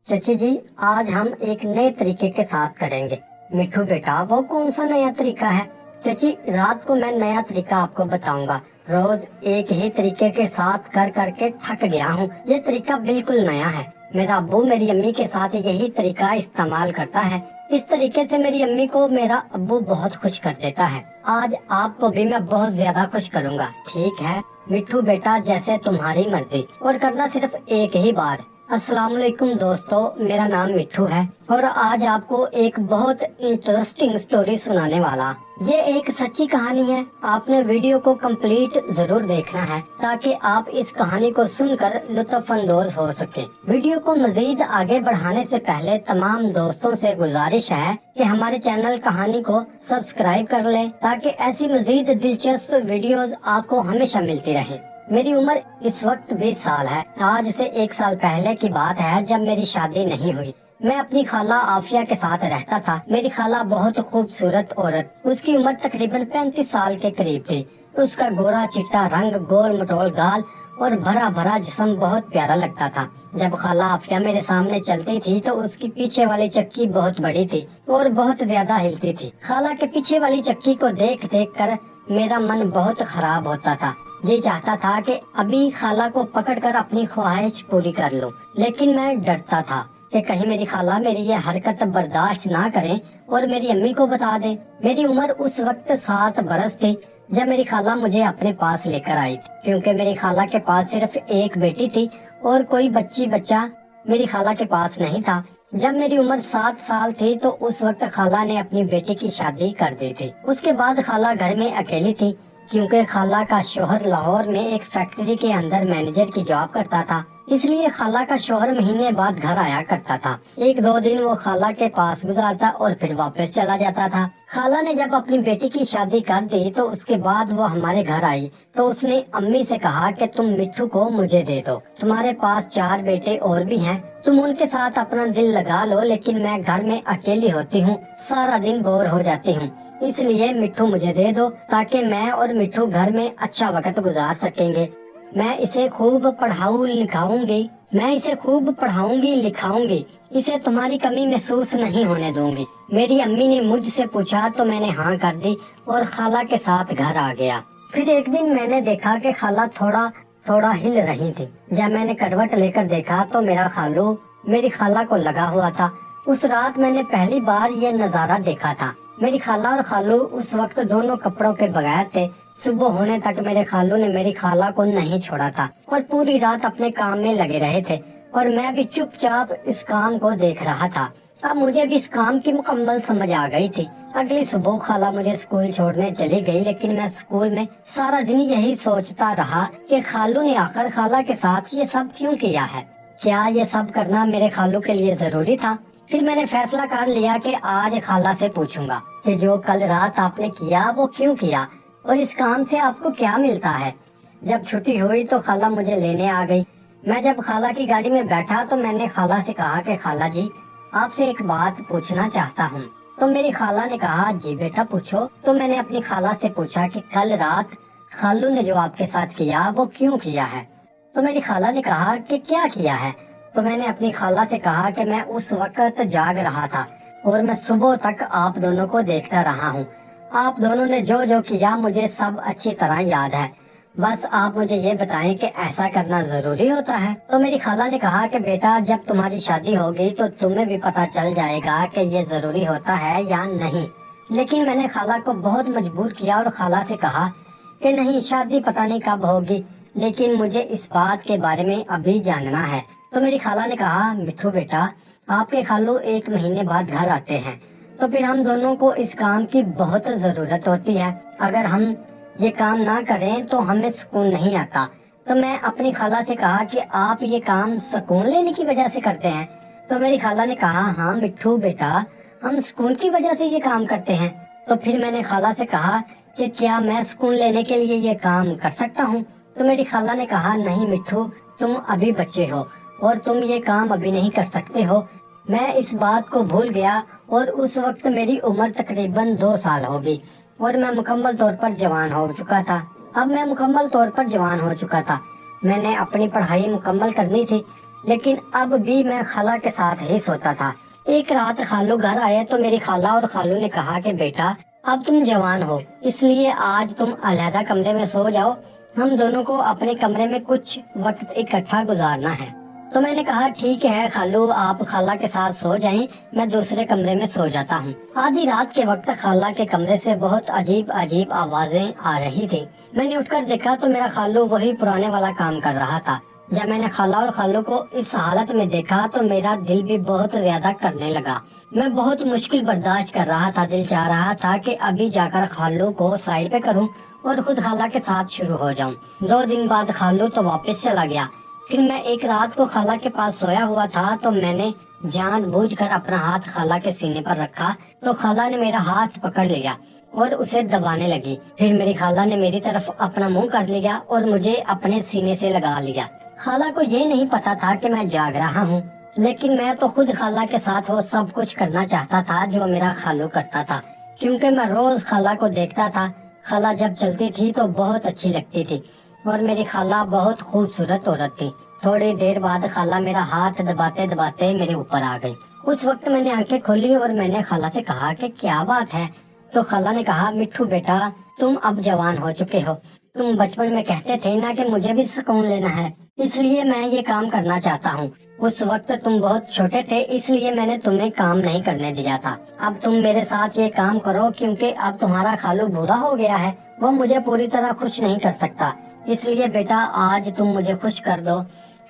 चची जी, आज हम एक नए तरीके के साथ करेंगे। मिठू बेटा, वो कौन सा नया तरीका है? चची, रात को मैं नया तरीका आपको बताऊंगा। रोज एक ही तरीके के साथ कर करके थक गया हूँ। ये तरीका बिल्कुल नया है। मेरा अब्बू मेरी अम्मी के साथ यही तरीका इस्तेमाल करता है। इस तरीके से मेरी अम्मी को मेरा अब्बू बहुत खुश कर देता है। आज आपको भी मैं बहुत ज्यादा खुश करूँगा। ठीक है मिठू बेटा, जैसे तुम्हारी मर्जी, और करना सिर्फ एक ही बार। अस्सलाम वालेकुम दोस्तों, मेरा नाम मिठू है और आज आपको एक बहुत इंटरेस्टिंग स्टोरी सुनाने वाला। ये एक सच्ची कहानी है। आपने वीडियो को कंप्लीट जरूर देखना है ताकि आप इस कहानी को सुनकर लुत्फ अंदोज हो सके। वीडियो को मजीद आगे बढ़ाने से पहले तमाम दोस्तों से गुजारिश है कि हमारे चैनल कहानी को सब्सक्राइब कर लें ताकि ऐसी मजीद दिलचस्प वीडियोस आपको हमेशा मिलती रहे। मेरी उम्र इस वक्त 20 साल है। आज से 1 साल पहले की बात है जब मेरी शादी नहीं हुई। मैं अपनी खाला आफिया के साथ रहता था। मेरी खाला बहुत खूबसूरत औरत, उसकी उम्र तकरीबन 35 साल के करीब थी। उसका गोरा चिट्टा रंग, गोल मटोल गाल और भरा भरा जिस्म बहुत प्यारा लगता था। जब खाला आफिया मेरे सामने चलती थी तो उसकी पीछे वाली चक्की बहुत बड़ी थी और बहुत ज्यादा हिलती थी। खाला के पीछे वाली चक्की को देख देख कर मेरा मन बहुत खराब होता था। ये चाहता था कि अभी खाला को पकड़कर अपनी ख्वाहिश पूरी कर लूं, लेकिन मैं डरता था कि कहीं मेरी खाला मेरी ये हरकत बर्दाश्त ना करे और मेरी अम्मी को बता दे। मेरी उम्र उस वक्त 7 बरस थी जब मेरी खाला मुझे अपने पास लेकर आई थी, क्योंकि मेरी खाला के पास सिर्फ एक बेटी थी और कोई बच्चा मेरी खाला के पास नहीं था। जब मेरी उम्र 7 साल थी तो उस वक्त खाला ने अपनी बेटी की शादी कर दी थी। उसके बाद खाला घर में अकेली थी, क्योंकि खाला का शोहर लाहौर में एक फैक्ट्री के अंदर मैनेजर की जॉब करता था। इसलिए खाला का शोहर महीने बाद घर आया करता था। 1-2 दिन वो खाला के पास गुजारता और फिर वापस चला जाता था। खाला ने जब अपनी बेटी की शादी कर दी तो उसके बाद वो हमारे घर आई तो उसने अम्मी से कहा कि तुम मिठू को मुझे दे दो। तुम्हारे पास 4 बेटे और भी हैं, तुम उनके साथ अपना दिल लगा लो, लेकिन मैं घर में अकेली होती हूँ, सारा दिन बोर हो जाती हूँ। इसलिए मिठू मुझे दे दो ताकि मैं और मिठू घर में अच्छा वक्त गुजार सकेंगे। मैं इसे खूब पढ़ाऊंगी लिखाऊंगी। इसे तुम्हारी कमी महसूस नहीं होने दूंगी। मेरी अम्मी ने मुझसे पूछा तो मैंने हाँ कर दी और खाला के साथ घर आ गया। फिर एक दिन मैंने देखा कि खाला थोड़ा थोड़ा हिल रही थी। जब मैंने करवट लेकर देखा तो मेरा खालू मेरी खाला को लगा हुआ था। उस रात मैंने पहली बार ये नजारा देखा था। मेरी खाला और खालू उस वक्त दोनों कपड़ों के बगैर थे। सुबह होने तक मेरे खालू ने मेरी खाला को नहीं छोड़ा था और पूरी रात अपने काम में लगे रहे थे और मैं भी चुपचाप इस काम को देख रहा था। अब मुझे भी इस काम की मुकम्मल समझ आ गई थी। अगली सुबह खाला मुझे स्कूल छोड़ने चली गई, लेकिन मैं स्कूल में सारा दिन यही सोचता रहा कि खालू ने आखिर खाला के साथ ये सब क्यों किया है। क्या ये सब करना मेरे खालू के लिए जरूरी था? फिर मैंने फैसला कर लिया कि आज खाला से पूछूंगा कि जो कल रात आपने किया वो क्यों किया और इस काम से आपको क्या मिलता है। जब छुट्टी हुई तो खाला मुझे लेने आ गई। मैं जब खाला की गाड़ी में बैठा तो मैंने खाला से कहा कि खाला जी, आपसे एक बात पूछना चाहता हूँ। तो मेरी खाला ने कहा जी बेटा पूछो। तो मैंने अपनी खाला से पूछा कि कल रात खालू ने जो आपके साथ किया वो क्यों किया है। तो मेरी खाला ने कहा कि क्या किया है। तो मैंने अपनी खाला से कहा कि मैं उस वक्त जाग रहा था और मैं सुबह तक आप दोनों को देखता रहा हूँ। आप दोनों ने जो जो किया मुझे सब अच्छी तरह याद है। बस आप मुझे ये बताएं कि ऐसा करना जरूरी होता है। तो मेरी खाला ने कहा कि बेटा जब तुम्हारी शादी होगी तो तुम्हें भी पता चल जाएगा कि ये जरूरी होता है या नहीं। लेकिन मैंने खाला को बहुत मजबूर किया और खाला से कहा कि नहीं, शादी पता नहीं कब होगी, लेकिन मुझे इस बात के बारे में अभी जानना है। तो मेरी खाला ने कहा मिठू बेटा, आपके खालू 1 महीने बाद घर आते हैं तो फिर हम दोनों को इस काम की बहुत जरूरत होती है। अगर हम ये काम ना करें तो हमें सुकून नहीं आता। तो मैं अपनी खाला से कहा कि आप ये काम सुकून लेने की वजह से करते हैं। तो मेरी खाला ने कहा हाँ मिठू बेटा, हम सुकून की वजह से ये काम करते हैं। तो फिर मैंने खाला से कहा कि क्या मैं सुकून लेने के लिए ये काम कर सकता हूँ। तो मेरी खाला ने कहा नहीं मिठू, तुम अभी बच्चे हो और तुम ये काम अभी नहीं कर सकते हो। मैं इस बात को भूल गया और उस वक्त मेरी उम्र तकरीबन 2 साल होगी और मैं मुकम्मल तौर पर जवान हो चुका था। मैंने अपनी पढ़ाई मुकम्मल करनी थी, लेकिन अब भी मैं खाला के साथ ही सोता था। एक रात खालू घर आए तो मेरी खाला और खालू ने कहा कि बेटा अब तुम जवान हो, इसलिए आज तुम अलहदा कमरे में सो जाओ, हम दोनों को अपने कमरे में कुछ वक्त इकट्ठा गुजारना है। तो मैंने कहा ठीक है खालू, आप खाला के साथ सो जाएं, मैं दूसरे कमरे में सो जाता हूँ। आधी रात के वक्त खाला के कमरे से बहुत अजीब अजीब आवाजें आ रही थी। मैंने उठकर देखा तो मेरा खालू वही पुराने वाला काम कर रहा था। जब मैंने खाला और खालू को इस हालत में देखा तो मेरा दिल भी बहुत ज्यादा करने लगा। मैं बहुत मुश्किल बर्दाश्त कर रहा था। दिल चाह रहा था कि अभी जाकर खालू को साइड पे करूं और खुद खाला के साथ शुरू हो जाऊं। 2 दिन बाद खालू तो वापस चला गया। फिर मैं एक रात को खाला के पास सोया हुआ था तो मैंने जानबूझकर अपना हाथ खाला के सीने पर रखा तो खाला ने मेरा हाथ पकड़ लिया और उसे दबाने लगी। फिर मेरी खाला ने मेरी तरफ अपना मुंह कर लिया और मुझे अपने सीने से लगा लिया। खाला को ये नहीं पता था कि मैं जाग रहा हूँ, लेकिन मैं तो खुद खाला के साथ वो सब कुछ करना चाहता था जो मेरा खालू करता था, क्योंकि मैं रोज खाला को देखता था। खाला जब चलती थी तो बहुत अच्छी लगती थी और मेरी खाला बहुत खूबसूरत औरत थी। थोड़ी देर बाद खाला मेरा हाथ दबाते दबाते मेरे ऊपर आ गई। उस वक्त मैंने आंखें खोली और मैंने खाला से कहा कि क्या बात है। तो खाला ने कहा मिट्ठू बेटा, तुम अब जवान हो चुके हो। तुम बचपन में कहते थे ना कि मुझे भी सुकून लेना है, इसलिए मैं ये काम करना चाहता हूँ। उस वक्त तुम बहुत छोटे थे, इसलिए मैंने तुम्हें काम नहीं करने दिया था। अब तुम मेरे साथ ये काम करो, क्योंकि अब तुम्हारा खालू बूढ़ा हो गया है, वो मुझे पूरी तरह खुश नहीं कर सकता। इसलिए बेटा आज तुम मुझे खुश कर दो।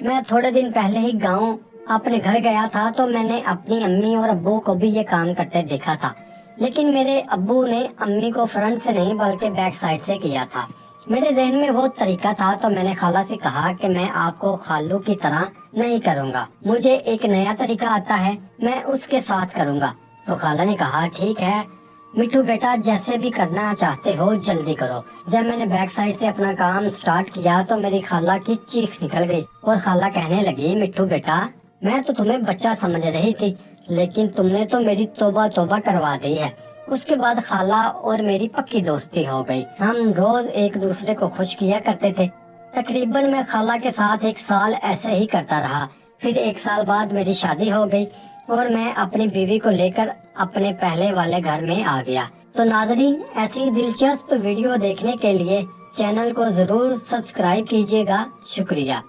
मैं थोड़े दिन पहले ही गाँव अपने घर गया था तो मैंने अपनी अम्मी और अब्बू को भी ये काम करते देखा था, लेकिन मेरे अब्बू ने अम्मी को फ्रंट से नहीं बल्कि बैक साइड से किया था। मेरे जहन में वो तरीका था तो मैंने खाला से कहा कि मैं आपको खालू की तरह नहीं करूँगा, मुझे एक नया तरीका आता है, मैं उसके साथ करूँगा। तो खाला ने कहा ठीक है मिट्ठू बेटा, जैसे भी करना चाहते हो जल्दी करो। जब मैंने बैक साइड से अपना काम स्टार्ट किया तो मेरी खाला की चीख निकल गई और खाला कहने लगी मिट्ठू बेटा, मैं तो तुम्हें बच्चा समझ रही थी, लेकिन तुमने तो मेरी तौबा तौबा करवा दी है। उसके बाद खाला और मेरी पक्की दोस्ती हो गई। हम रोज एक दूसरे को खुश किया करते थे। तकरीबन मैं खाला के साथ 1 साल ऐसे ही करता रहा। फिर 1 साल बाद मेरी शादी हो गई और मैं अपनी बीवी को लेकर अपने पहले वाले घर में आ गया। तो नाजरीन, ऐसी दिलचस्प वीडियो देखने के लिए चैनल को जरूर सब्सक्राइब कीजिएगा। शुक्रिया।